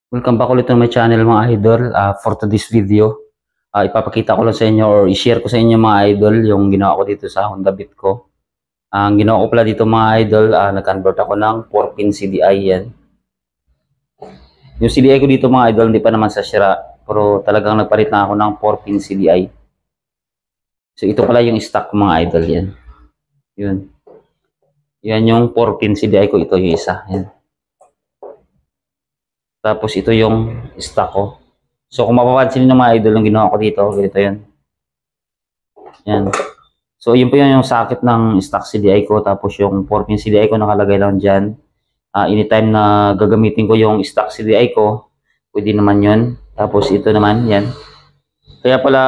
Welcome back ulit to my channel mga idol. For today's video, ipapakita ko lang sa inyo or i-share ko sa inyo mga idol yung ginawa ko dito sa Honda Beat ko. Ang ginawa ko pala dito mga idol, nag-convert ako ng 4-pin CDI yan. Yung CDI ko dito mga idol, hindi pa naman sa sira. Pero talagang nagpalit na ako ng 4-pin CDI. So ito pala yung stock ko mga idol yan. Yun. Yan yung 4-pin CDI ko, ito yung isa. Yan. Tapos ito yung stock ko. So kung mapapansin niyo mga idol yung ginawa ko dito, ganito yan. Yan. So yun po yung socket ng stock CDI ko. Tapos yung 4-pin CDI ko nakalagay lang dyan. Anytime na gagamitin ko yung stock CDI ko, pwede naman yun. Tapos ito naman, yan. Kaya pala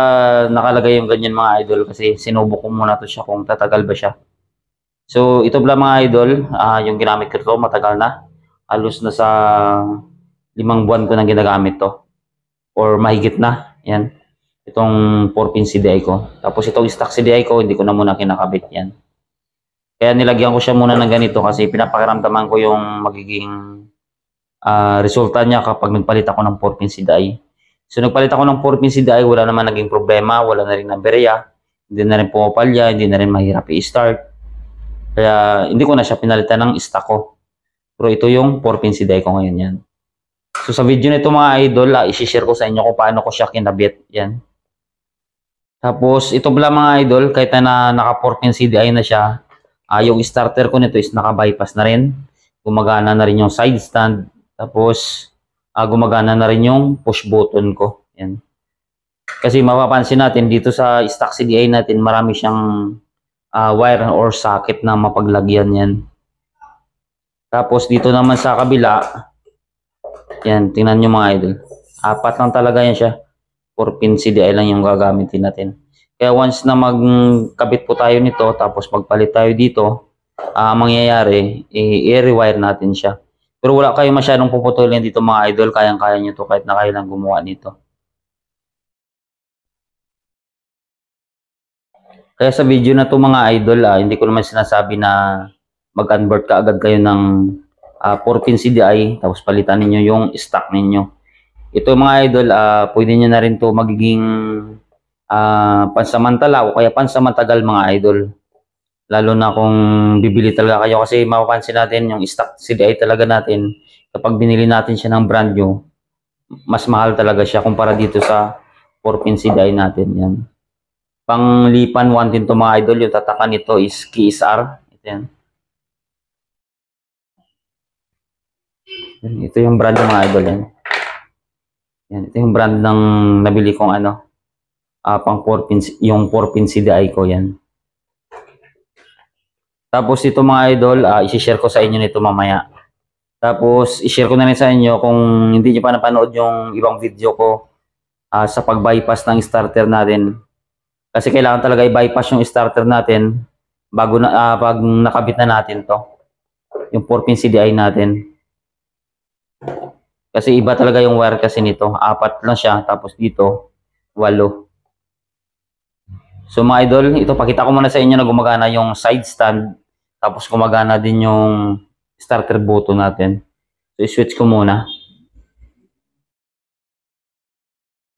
nakalagay yung ganyan mga idol kasi sinubok ko muna to siya kung tatagal ba siya. So ito pala mga idol, yung ginamit ko to matagal na. Halos na sa 5 buwan ko nang ginagamit to. Or mahigit na. Yan. Itong 4-pin CDI ko. Tapos itong stock CDI ko, hindi ko na muna kinakabit yan. Kaya nilagyan ko siya muna ng ganito kasi pinapakiramdaman ko yung magiging resulta niya kapag nagpalit ako ng 4-pin CDI. So nagpalit ako ng 4-pin CDI, wala naman naging problema, wala na rin naberya, hindi na rin pumapalya, hindi na rin mahirap i-start. Kaya hindi ko na siya pinalitan ng stock ko. Pero ito yung 4-pin CDI ko ngayon yan. So sa video nito mga idol, i-share ko sa inyo kung paano ko siya kinabit. Yan. Tapos ito pala mga idol, kahit na naka 4-pin CDI na siya, yung starter ko nito is naka-bypass na rin. Gumagana na rin yung side stand. Tapos gumagana na rin yung push button ko. Yan. Kasi mapapansin natin dito sa stock CDI natin, marami siyang wire or socket na mapaglagyan yan. Tapos dito naman sa kabila, yan, tingnan nyo mga idol. 4 lang talaga yan siya. 4-pin CDI lang yung gagamitin natin. Kaya once na magkabit po tayo nito, tapos magpalit tayo dito, mangyayari, i-rewire natin siya. Pero wala kayo masyadong puputulin dito mga idol. Kayang-kaya nyo to kahit na kayo lang gumawa nito. Kaya sa video na to mga idol, hindi ko naman sinasabi na mag-convert ka agad kayo ng 4-pin CDI, tapos palitan ninyo yung stock ninyo. Ito mga idol, pwede nyo na rin to magiging pansamantala o kaya pansamantagal mga idol. Lalo na kung bibili talaga kayo kasi mapapansin natin yung stock CDI talaga natin, kapag binili natin siya ng brand new, mas mahal talaga siya kumpara dito sa 4-pin CDI natin. Yan. Panglipan 1 din to mga idol, yung tatakan nito is KSR. Ito yan. Ito yung brand ng mga idol yan. Yan, ito yung brand ng nabili kong pang 4-pin, yung 4-pin CDI ko yan. Tapos ito mga idol, i-share ko sa inyo nito mamaya. Tapos i-share ko na rin sa inyo kung hindi nyo pa napanood yung ibang video ko sa pag-bypass ng starter natin. Kasi kailangan talaga i-bypass yung starter natin bago na pag nakabit na natin to. Yung 4-pin CDI natin. Kasi iba talaga yung wire kasi nito. 4 lang siya. Tapos dito, 8. So mga idol, ito pakita ko muna sa inyo na gumagana yung side stand. Tapos gumagana din yung starter button natin. So i-switch ko muna.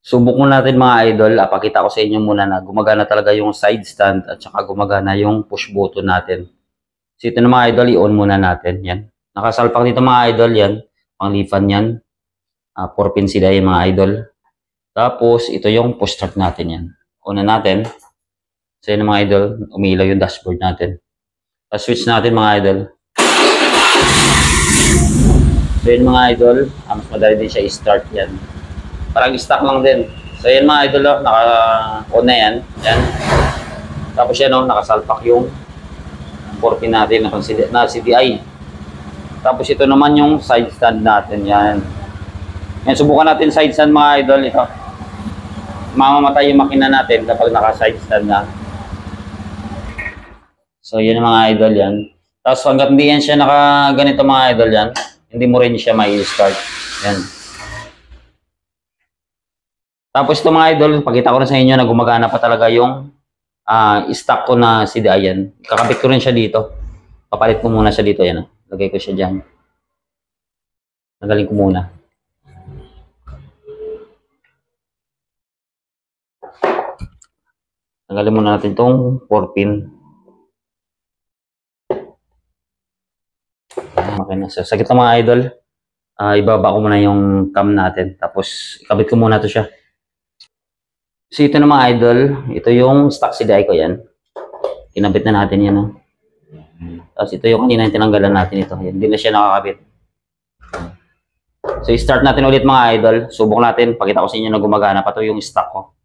Subok muna natin mga idol. Pakita ko sa inyo muna na gumagana talaga yung side stand at saka gumagana yung push button natin. So ito na mga idol, i-on muna natin. Yan. Nakasalpak dito mga idol yan. Panglipan yan. 4-pin CDI mga idol. Tapos, ito yung push start natin yan. Una natin. So, yun mga idol. Umiilaw yung dashboard natin. Tapos, switch natin mga idol. So, yun mga idol. Mas madali din siya i-start yan. Parang stock lang din. So, yun mga idol. Naka-on na yan. Yan. Tapos yan, nakasalpak yung 4-pin natin na CDI. Tapos, ito naman yung side stand natin. Yan. Yan, subukan natin side stand mga idol. Ito. Mamamatay yung makina natin kapag naka-side stand na. So, yun mga idol yan. Tapos, hanggat hindi yan siya naka-ganito mga idol yan, hindi mo rin siya mai-start. Yan. Tapos, ito mga idol, pakita ko rin sa inyo na gumagana pa talaga yung stock ko na CDI yan. Kakabit ko rin siya dito. Papalit ko muna siya dito. Yan. Lagay ko siya dyan. Nagaling ko muna. Tanggalin muna natin itong 4 pin. Okay na. So, sa gitna mga idol, ibaba ko muna yung cam natin. Tapos, ikabit ko muna to siya. So, ito na mga idol. Ito yung stock CDI ko yan. Kinabit na natin yan. Tapos, ito yung kanina yung tinanggalan natin ito. Yan, hindi na siya nakakabit. So, start natin ulit mga idol. Subok natin. Pakita ko sa inyo na gumagana pa to yung stock ko.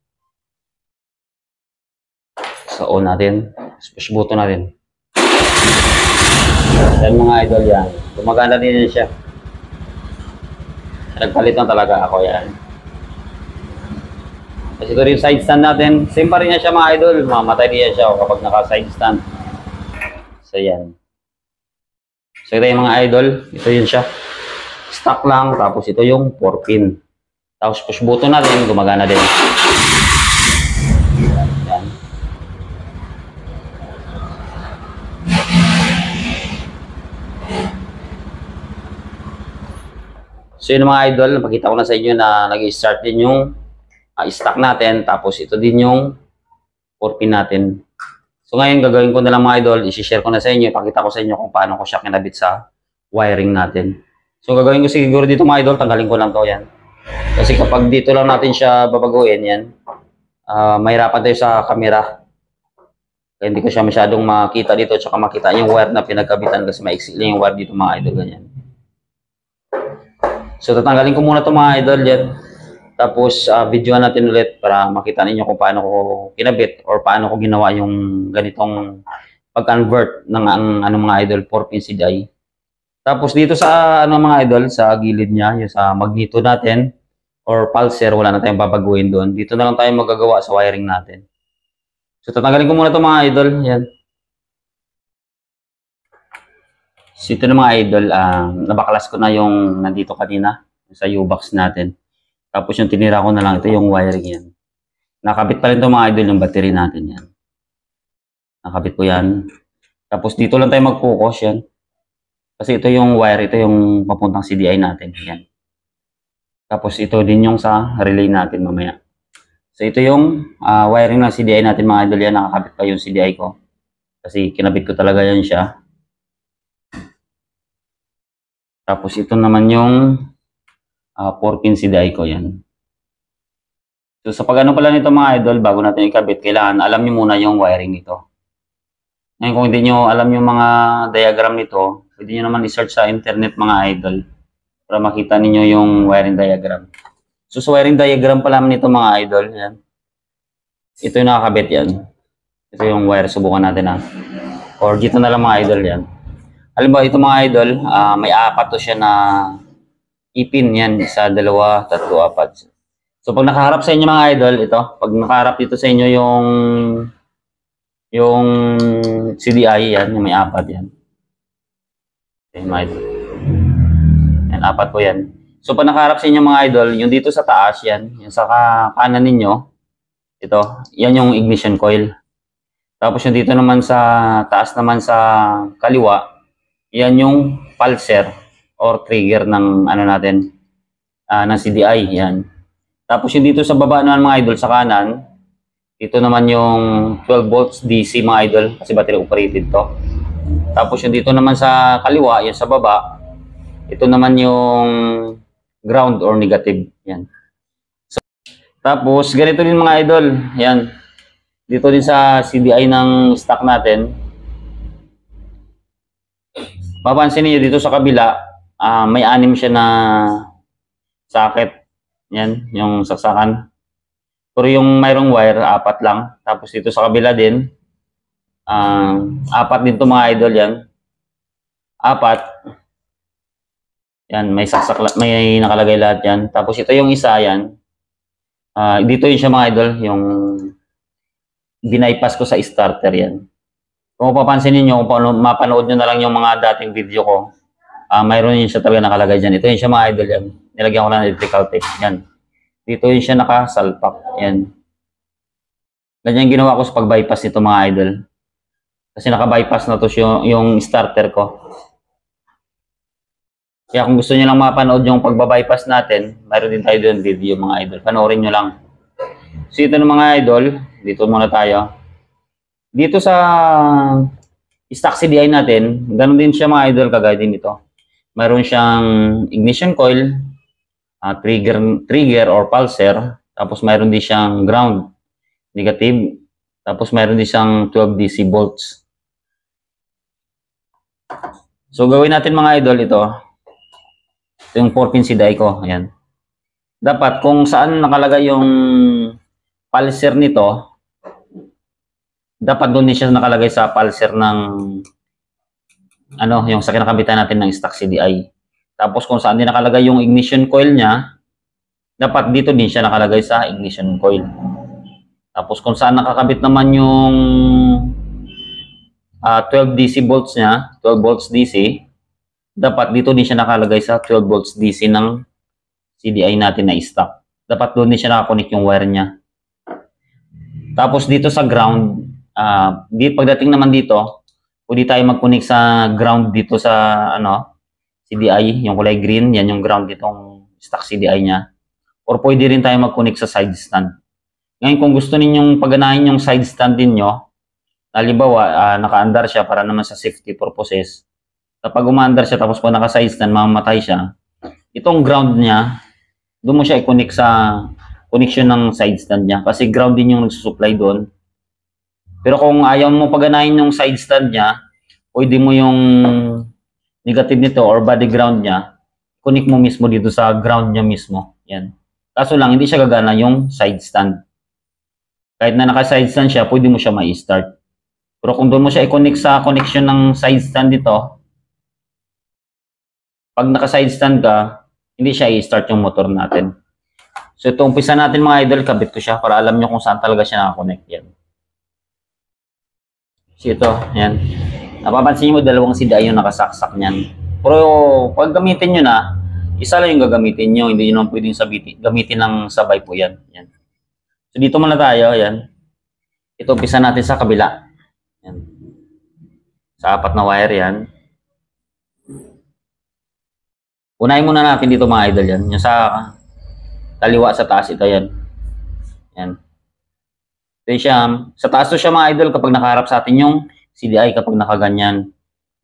So, on natin. Push button natin. Yan mga idol yan. Gumagana din siya. Nagpalit lang talaga ako yan. Kasi ito rin side stand natin. Same pa rin yan siya mga idol. Mamatay din siya kapag naka-side stand. So yan. So ito yung mga idol. Ito yun siya. Stock lang. Tapos ito yung 4 pin. Tapos push button natin. Gumagana din. Yan. So yun mga idol. Pakita ko na sa inyo na nag-start din yung stock natin, tapos ito din yung 4 pin natin. So ngayon gagawin ko na lang mga idol, i-share ko na sa inyo, ipakita ko sa inyo kung paano ko siya kinabit sa wiring natin. So gagawin ko siguro dito mga idol, tanggalin ko lang to yan. Kasi kapag dito lang natin siya babaguhin yan, mahirapan tayo sa camera. Kaya hindi ko siya masyadong makita dito, tsaka makita yung wire na pinagkabitan kasi maiksi lang yung wire dito mga idol, ganyan. So tatanggalin ko muna to mga idol yan. Tapos, videoan natin ulit para makita ninyo kung paano ko kinabit or paano ko ginawa yung ganitong pag-convert ng mga idol 4 pin CDI. Tapos dito sa mga idol, sa gilid niya, yung sa magneto natin or pulser, wala na tayong babaguhin doon. Dito na lang tayo magagawa sa wiring natin. So, tatanggalin ko muna ito mga idol. Yan. So, ito na mga idol, nabaklas ko na yung nandito kanina sa U-box natin. Tapos yung tinira ko na lang, ito yung wiring yan. Nakabit pa rin ito mga idol yung battery natin yan. Nakabit ko yan. Tapos dito lang tayo mag-focus yan. Kasi ito yung wire, ito yung papuntang CDI natin. Yan. Tapos ito din yung sa relay natin mamaya. So ito yung wiring ng CDI natin mga idol yan. Nakakabit pa yung CDI ko. Kasi kinabit ko talaga yan siya. Tapos ito naman yung 4 pin CDI ko yan. So sa pag-ano pala nito mga idol, bago natin ikabit, kailangan alam niyo muna yung wiring nito. Ngayon kung hindi nyo alam yung mga diagram nito, pwede nyo naman i-search sa internet mga idol para makita niyo yung wiring diagram. So sa wiring diagram pala nito mga idol, yan. Ito yung nakakabit yan. Ito yung wire, subukan natin ha. Or dito na lang mga idol yan. Alam ba ito mga idol, may 4 to siya na ipin yan, 1, 2, 3, 4. So pag nakaharap sa inyo mga idol, ito, pag nakaharap dito sa inyo yung CDI yan, yung may 4 yan. Okay, mga idol. Yan, 4 po yan. So pag nakaharap sa inyo mga idol, yung dito sa taas yan, yung sa kanan ninyo, ito, yan yung ignition coil. Tapos yung dito naman sa taas naman sa kaliwa, yan yung pulser or trigger ng natin, ng CDI, yan. Tapos yung dito sa baba naman mga idol, sa kanan, dito naman yung 12 volts DC mga idol, kasi battery operated to. Tapos yung dito naman sa kaliwa, yan sa baba, ito naman yung ground or negative, yan. So, tapos ganito din mga idol, yan. Dito din sa CDI ng stock natin, mapansin niyo dito sa kabila, may 6 siya na socket. Yan, yung saksakan. Pero yung mayroong wire, 4 lang. Tapos dito sa kabila din, 4 din to mga idol yan. 4. Yan, may saksak, may nakalagay lahat yan. Tapos ito yung isa yan. Dito yun siya mga idol, yung binaypass ko sa starter yan. Kung papansin niyo, kung mapanood nyo na lang yung mga dating video ko, mayroon yun siya talaga nakalagay dyan. Ito yun siya mga idol yan. Nilagyan ko lang ng electrical tape. Yan. Dito yun siya nakasalpak. Yan. Ganyan ginawa ko sa pag-bypass nito mga idol. Kasi naka-bypass na to yung starter ko. Kaya kung gusto niyo lang mapanood yung pagbabypass natin, mayroon din tayo doon video mga idol. Panoorin nyo lang. So ito na mga idol, dito muna tayo. Dito sa stock CDI natin, ganun din siya mga idol, kagaya din ito. Mayroon siyang ignition coil, trigger or pulser, tapos mayroon din siyang ground, negative, tapos mayroon din siyang 12 DC volts. So gawin natin mga idol ito yung 4-pin CDI ko, ayan. Dapat kung saan nakalagay yung pulser nito, dapat doon din siya nakalagay sa pulser ng yung sa kinakabitan natin ng stock CDI. Tapos kung saan din nakalagay yung ignition coil niya, dapat dito din siya nakalagay sa ignition coil. Tapos kung saan nakakabit naman yung 12 DC volts niya, 12 volts DC, dapat dito din siya nakalagay sa 12 volts DC ng CDI natin na stock. Dapat doon din siya nakakonect yung wire niya. Tapos dito sa ground, pagdating naman dito, pwede tayo mag-connect sa ground dito sa CDI, yung kulay green, yan yung ground ditong stock CDI niya. Or pwede rin tayo mag-connect sa side stand. Ngayon kung gusto ninyong paganahin yung side stand niyo, halimbawa naka-andar siya para naman sa safety purposes. Kapag umaandar siya tapos pag naka-side stand, mamamatay siya. Itong ground niya, doon mo siya i-connect sa connection ng side stand niya kasi ground din yung nagsusupply doon. Pero kung ayaw mo paganahin yung side stand niya, pwede mo yung negative nito or body ground niya, connect mo mismo dito sa ground niya mismo. Yan. Kaso lang, hindi siya gagana yung side stand. Kahit na naka-side stand siya, pwede mo siya ma-start. Pero kung doon mo siya i-connect sa connection ng side stand dito, pag naka-side stand ka, hindi siya i-start yung motor natin. So ito, umpisa natin mga idol, kabit ko siya para alam nyo kung saan talaga siya nakakonect. Yan. So ito, yan. Napapansin nyo, dalawang CDI yung nakasaksak niyan. Pero pag gamitin nyo na, isa lang yung gagamitin nyo, hindi nyo naman pwedeng gamitin ng sabay po yan. Yan. So dito muna tayo, yan. Ito, umpisa natin sa kabila. Yan. Sa 4 na wire yan. Unahin muna natin dito mga idol yan. Yung sa kaliwa sa taas, ito yan. Yan. Ito siya. Sa taas to siya mga idol kapag nakaharap sa atin yung CDI kapag nakaganyan.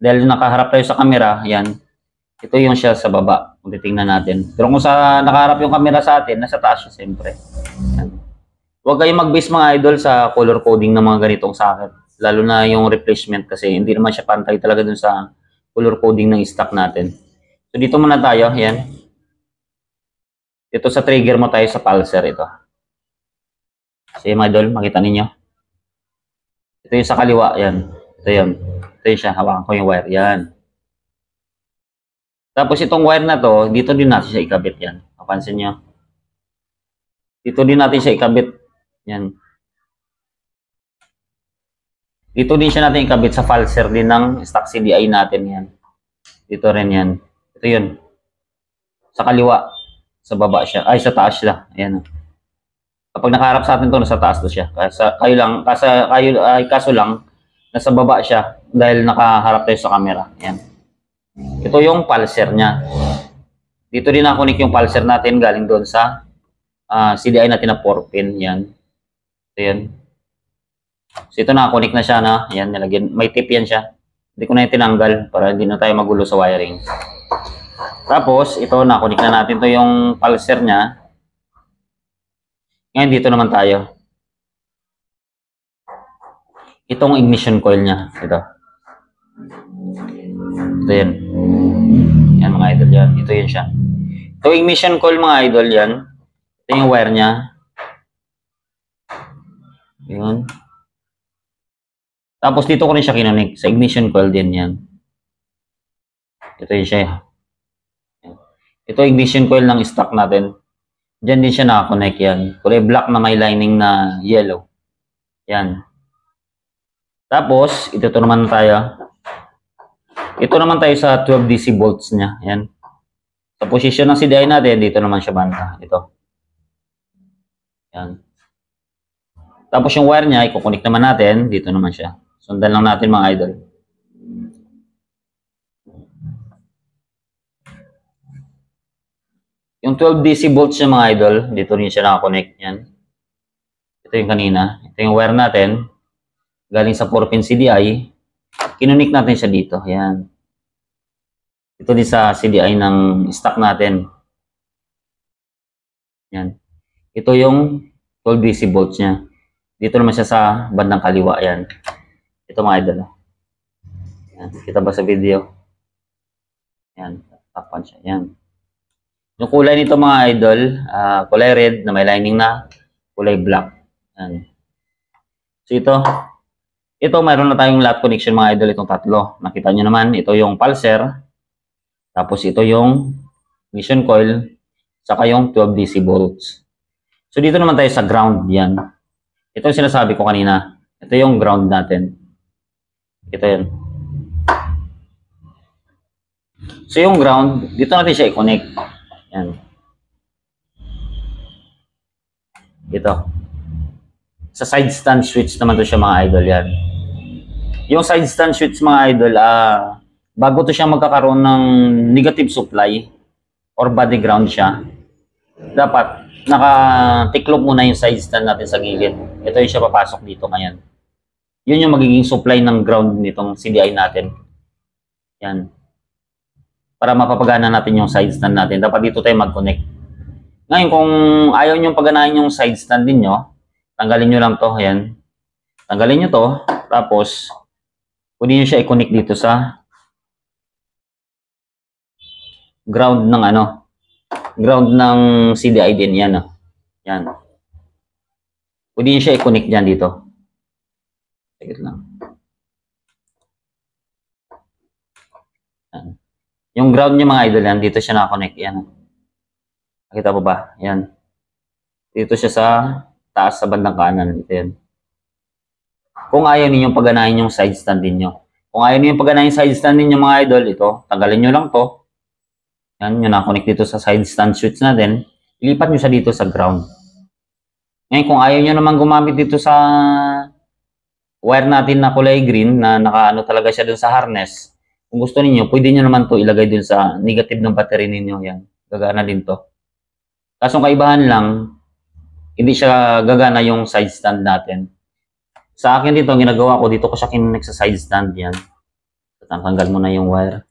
Dahil nakaharap tayo sa camera, yan. Ito yung siya sa baba. Kung titingnan natin. Pero kung sa nakaharap yung camera sa atin, nasa taas siya siyempre. Yan. Huwag kayong mag-base mga idol sa color coding ng mga ganitong socket. Lalo na yung replacement kasi hindi naman siya pantay talaga dun sa color coding ng stock natin. So dito muna tayo, yan. Ito sa trigger mo tayo sa pulser ito. So mga idol, makita ninyo. Ito yung sa kaliwa, yan. Ito yun. Ito yung siya, hawakan ko yung wire, yan. Tapos itong wire na to, dito din natin siya ikabit, yan. Mapansin nyo. Dito din natin siya ikabit, yan. Dito din siya natin ikabit sa pulser din ng stock CDI natin, yan. Dito rin yan. Ito yun. Sa kaliwa. Sa baba siya. Ay, sa taas siya. Ayan. Kapag nakaharap sa atin to, nasa taas to siya. Kaso lang, nasa baba siya dahil nakaharap tayo sa camera. Ayan. Ito yung pulser niya. Dito din nakunik yung pulser natin galing doon sa CDI natin na 4-pin. Yan. Ito yan. So ito nakakunik na siya na. Ayan, nilagyan. May tip yan siya. Hindi ko na yung tinanggal para hindi na tayo magulo sa wiring. Tapos, ito, nakunik na natin to yung pulser niya. Ngayon, dito naman tayo. Itong ignition coil niya. Ito. Ito yan. Yan mga idol yan. Ito yun siya. Ito ignition coil mga idol yan. Ito yung wire niya. Yun. Tapos dito ko rin siya kinonik. Sa ignition coil din yan. Ito yun siya. Ito ignition coil ng stock natin. Diyan din siya nakakonect yan. Kulay black na may lining na yellow. Yan. Tapos, ito naman tayo. Ito naman tayo sa 12 DC volts niya. Yan. Sa position ng CDI natin, dito naman siya banda. Ito. Yan. Tapos yung wire niya, i-connect naman natin. Dito naman siya. Sundan lang natin mga idol. Yung 12 DC volts niya mga idol, dito rin siya nakakonect yan. Ito yung kanina. Ito yung wire natin. galing sa 4-pin CDI, kinunik natin siya dito. Ayan. Ito din sa CDI ng stock natin. Ayan. Ito yung 12 DC volts niya. Dito naman siya sa bandang kaliwa. Ayan. Ito mga idol. Ayan. Kita ba sa video? Ayan. Takpan siya. Ayan. Yung kulay nito mga idol, kulay red na may lining na, kulay black. Ayan. So ito mayroon na tayong lot connection mga idol, itong tatlo. Nakita nyo naman, ito yung pulser, tapos ito yung ignition coil, saka yung 12 DC volts. So dito naman tayo sa ground, yan. Ito yung sinasabi ko kanina. Ito yung ground natin. Ito yan. So yung ground, dito natin siya i-connect. Yan. Ito. Sa side stand switch naman to siya mga idol yan. Yung side stand switch mga idol, bago to siya magkakaroon ng negative supply or body ground siya, dapat nakatiklop muna yung side stand natin sa gilid. Ito yung siya papasok dito ngayon. Yun yung magiging supply ng ground nitong CDI natin. Yan. Para mapapagana natin yung side stand natin, dapat dito tayo mag-connect. Ngayon, kung ayaw nyo paganahin yung side stand ninyo, tanggalin nyo lang to. Ayan. Tanggalin nyo to. Tapos, pwede nyo siya i-connect dito sa ground ng ground ng CDI din. Yan. Yan. Pwede nyo siya i-connect dyan dito. Sige lang. Yan. Yung ground nyo mga idol yan, dito siya naka-connect. Yan. Nakita po ba? Yan. Dito siya sa taas sa bandang kanan. Ito yan. Kung ayaw ninyong paganahin yung side stand ninyo. Kung ayaw ninyong paganahin yung side stand ninyo mga idol, ito, tanggalin nyo lang to. Yan, yung naka-connect dito sa side stand switch natin. Ilipat nyo siya dito sa ground. Ngayon, kung ayaw nyo naman gumamit dito sa wire natin na kulay green, na nakaano talaga siya dun sa harness, kung gusto niyo, pwede nyo naman to ilagay dun sa negative ng battery ninyo. Yan, gagana din to. Kasong kaibahan lang, hindi siya gagana yung side stand natin. Sa akin dito, ang ginagawa ko, dito ko siya kinunik sa side stand yan. Tanggal mo na yung wire.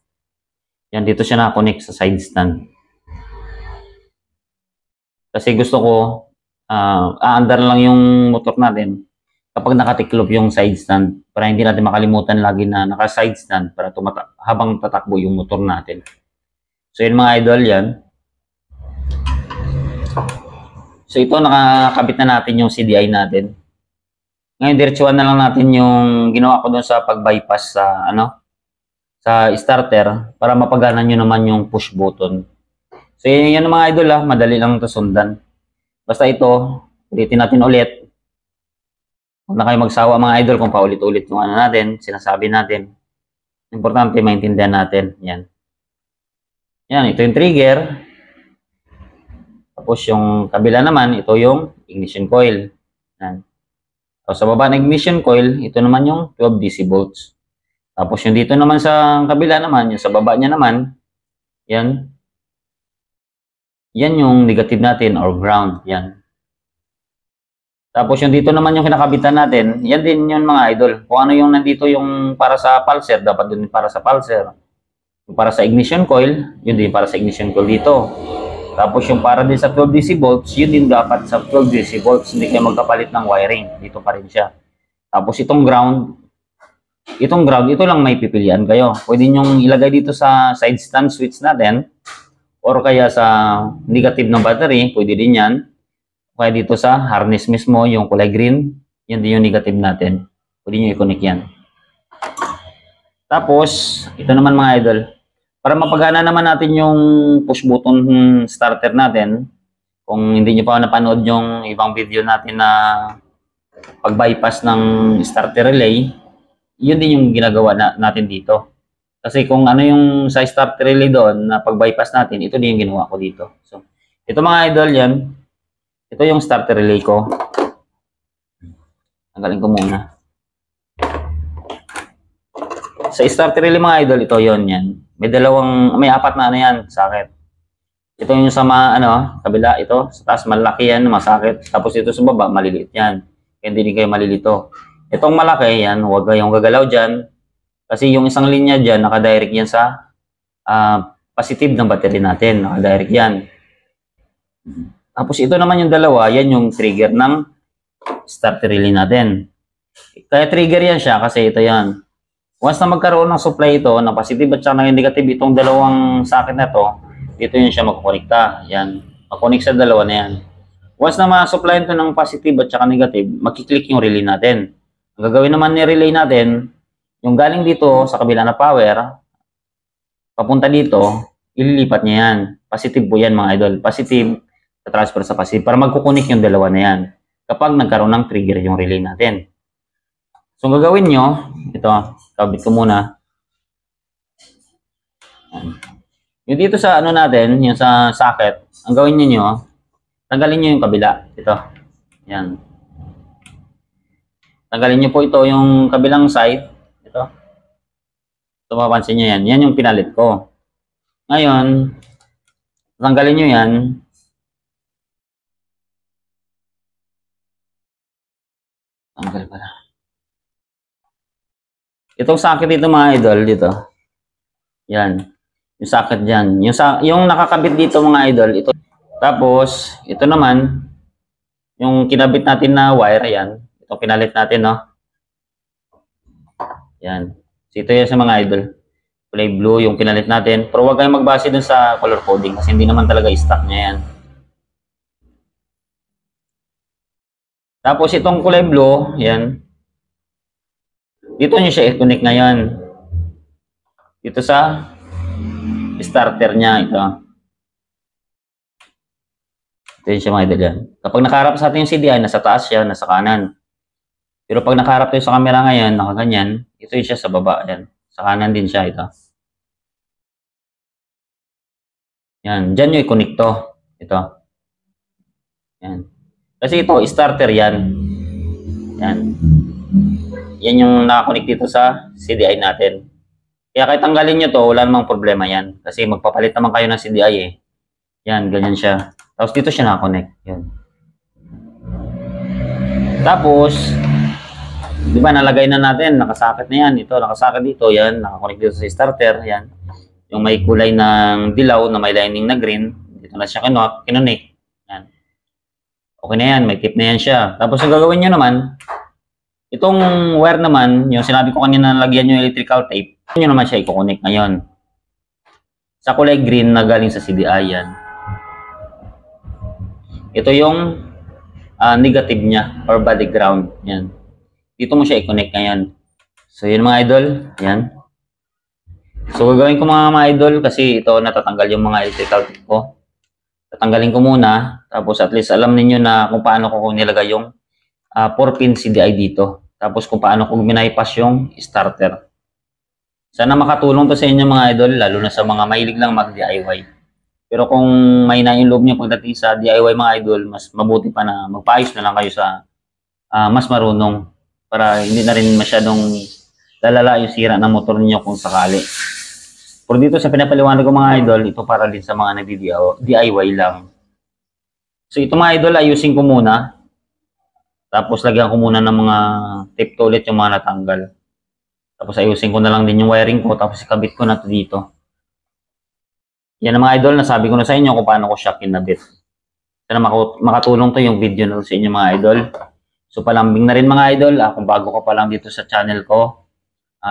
Yan, dito siya nakakonect sa side stand. Kasi gusto ko, aandar lang yung motor natin kapag nakatiklop yung side stand para hindi natin makalimutan lagi na naka-side stand para habang tatakbo yung motor natin. So yun mga idol, yan. So ito, nakakabit na natin yung CDI natin. Ngayon, diretsuhan na lang natin yung ginawa ko doon sa pag-bypass sa, sa starter para mapagana nyo naman yung push button. So yan mga idol, madali lang ito sundan. Basta ito, ulitin natin ulit. Huwag na kayo magsawa mga idol kung paulit-ulit yung natin, sinasabi natin. Importante maintindihan natin. Yan. Yan, ito yung trigger. Tapos yung kabila naman, ito yung ignition coil. Yan. So, sa baba ng ignition coil, ito naman yung 12 DC volts. Tapos yung dito naman sa kabila naman, yung sa baba niya naman, yan. Yan yung negative natin or ground. Yan. Tapos yung dito naman yung kinakabitan natin, yan din yun mga idol. Kung ano yung nandito yung para sa pulser, dapat din para sa pulser. Yung para sa ignition coil, yun din para sa ignition coil dito. Tapos yung para din sa 12 DC volts, yun din dapat sa 12 DC volts. Hindi kayo magkapalit ng wiring. Dito pa rin siya. Tapos itong ground, ito lang may pipilian kayo. Pwede nyong ilagay dito sa side stand switch natin or kaya sa negative ng battery, pwede din yan. Kaya dito sa harness mismo, yung kulay green, yan din yung negative natin. Pwede nyo i-connect yan. Tapos, ito naman mga idol, para mapagana naman natin yung push button starter natin, kung hindi nyo pa napanood yung ibang video natin na pag-bypass ng starter relay, yun din yung ginagawa natin dito. Kasi kung ano yung sa starter relay doon na pag-bypass natin, ito din yung ginawa ko dito. So, ito mga idol yan, ito yung starter relay ko. Tanggalin ko muna. Sa starter relay mga idol, ito yon yan. May apat na yan, sakit. Ito yung sa kabila, ito. Sa taas, malaki yan, masakit. Tapos ito sa baba, maliliit yan. Kaya hindi kayo malilito. Itong malaki, yan, huwag kayong gagalaw dyan. Kasi yung isang linya dyan, nakadirect yan sa positive ng battery natin. Nakadirect yan. Tapos ito naman yung dalawa, yan yung trigger ng starter relay natin. Kaya trigger yan siya kasi ito yan. Once na magkaroon ng supply ito, na positive at saka ng negative, itong dalawang socket na to, dito yun siya magkukonekta. Yan. Mag-connect sa dalawa na yan. Once na ma-supply ito ng positive at saka negative, makiklik yung relay natin. Ang gagawin naman ni relay natin, yung galing dito sa kabila na power, papunta dito, ililipat niya yan. Positive po yan mga idol. Positive, transfer sa positive para magkukunik yung dalawa na yan kapag nagkaroon ng trigger yung relay natin. So, ang gagawin nyo, ito, kabit ko muna. Yung dito sa ano natin, yung sa socket, ang gawin nyo, tanggalin nyo yung kabila. Ito. Yan. Tanggalin nyo po ito yung kabilang side. Ito. Ito, mapansin nyo yan. Yan yung pinalit ko. Ngayon, tanggalin nyo yan. Tanggal pala. Itong socket dito mga idol, dito. Yan. Yung socket dyan. Yung nakakabit dito mga idol, ito. Tapos, ito naman, yung kinabit natin na wire, yan. Ito pinalit natin, no? Yan. So, ito yan sa mga idol. Kulay blue yung pinalit natin. Pero huwag kayong magbase dun sa color coding kasi hindi naman talaga stock niya yan. Tapos, itong kulay blue, yan. Dito nyo siya i-connect ngayon. Dito sa starter niya, ito. Ito yun siya mga idol yan. Kapag nakaharap sa atin yung CDI, nasa taas siya, nasa kanan. Pero pag nakaharap tayo sa camera ngayon, nakaganyan, ito yun siya sa baba. Yan. Sa kanan din siya, ito. Yan. Diyan nyo i-connect to. Ito. Yan. Kasi ito, starter yan. Yan. Yan yung nakakonect dito sa CDI natin. Kaya kahit tanggalin nyo to, wala namang problema yan. Kasi magpapalit naman kayo ng CDI eh. Yan, ganyan siya. Tapos dito siya nakakonect. Yan. Tapos, di ba nalagay na natin, nakasakit na yan. Ito, nakasakit dito. Yan, nakakonect dito sa starter. Yan. Yung may kulay ng dilaw na may lining na green. Dito na siya kinonect. Yan. Okay na yan, may tip na yan siya. Tapos ang gagawin nyo naman, itong wire naman, yung sinabi ko kanina na lagyan nyo electrical tape, nyo naman siya i-connect ngayon. Sa kulay green na galing sa CDI yan. Ito yung negative niya or body ground. Yan. Dito mo siya i-connect ngayon. So yun mga idol. Yan. So gagawin ko mga idol kasi ito natatanggal yung mga electrical tape ko. Tatanggalin ko muna. Tapos at least alam niyo na kung paano ko nilagay yung 4-pin CDI dito. Tapos kung paano ko minaypas yung starter. Sana makatulong to sa inyo mga idol, lalo na sa mga mahilig lang mag-DIY. Pero kung may na yung loob nyo pagdating sa DIY mga idol, mas mabuti pa na magpaayos na lang kayo sa mas marunong para hindi na rin masyadong lalala yung sira ng motor niyo kung sakali. Pero dito sa pinapaliwanag ko mga idol, ito para din sa mga nagdi-DIY lang. So ito mga idol, ayusin ko muna. Tapos lagyan ko muna ng mga tape to ulit yung mga natanggal. Tapos ayusin ko na lang din yung wiring ko. Tapos ikabit ko na to dito. Yan ang mga idol, nasabi ko na sa inyo kung paano ko siya kinabit. Sana makatulong to yung video na sa inyo mga idol. So palambing na rin mga idol. Kung bago ka pa lang dito sa channel ko,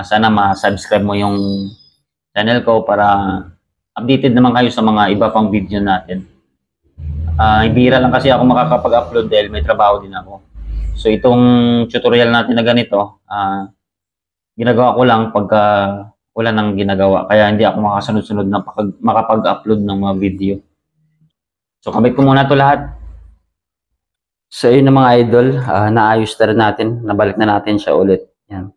sana ma-subscribe mo yung channel ko para updated naman kayo sa mga iba pang video natin. Ibira lang kasi ako makakapag-upload dahil may trabaho din ako. So itong tutorial natin na ganito, ginagawa ko lang pagka wala nang ginagawa. Kaya hindi ako makasunod-sunod na makapag-upload ng mga video. So kabit ko muna to lahat. So yun na mga idol, naayos na rin natin. Nabalik na natin siya ulit. Yan.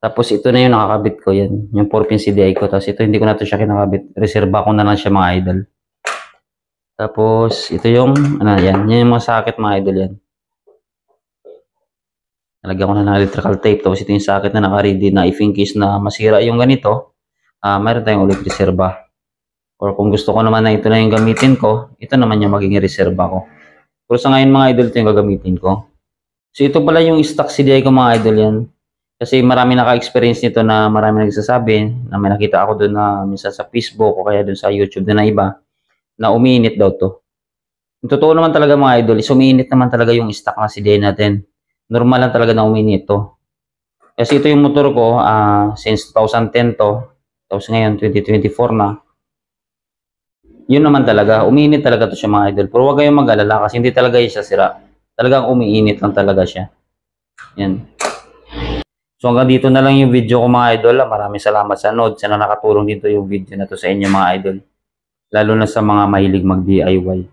Tapos ito na yung nakakabit ko. Yan. Yung 4-pin CDI ko. Tapos ito hindi ko na to siya kinakabit. Reserva ko na lang siya mga idol. Tapos ito yung, yan. Yan yung mga socket mga idol yan. Nalagyan ko na ng electrical tape. Tapos ito yung socket na naka-ready na if in case na masira yung ganito, mayroon tayong ulit reserva. Or kung gusto ko naman na ito na yung gamitin ko, ito naman yung magiging reserva ko. Pero sa ngayon mga idol, ito yung gagamitin ko. So ito pala yung stock CDI ko mga idol yan. Kasi marami naka-experience nito na marami nagsasabi na may nakita ako doon na minsan sa Facebook o kaya doon sa YouTube na iba na umiinit daw to. Yung totoo naman talaga mga idol, is umiinit naman talaga yung stock na CDI natin. Normal lang talaga na umiinit to. Kasi ito yung motor ko since 2010 to. Tapos ngayon 2024 na. Yun naman talaga, umiinit talaga to siya mga idol. Pero huwag kayong mag-alala kasi hindi talaga siya sira. Talagang umiinit lang talaga siya. Yan. So hanggang dito na lang yung video ko mga idol. Maraming salamat sa nod. Sana nakatulong dito yung video na to sa inyo mga idol. Lalo na sa mga mahilig mag-DIY.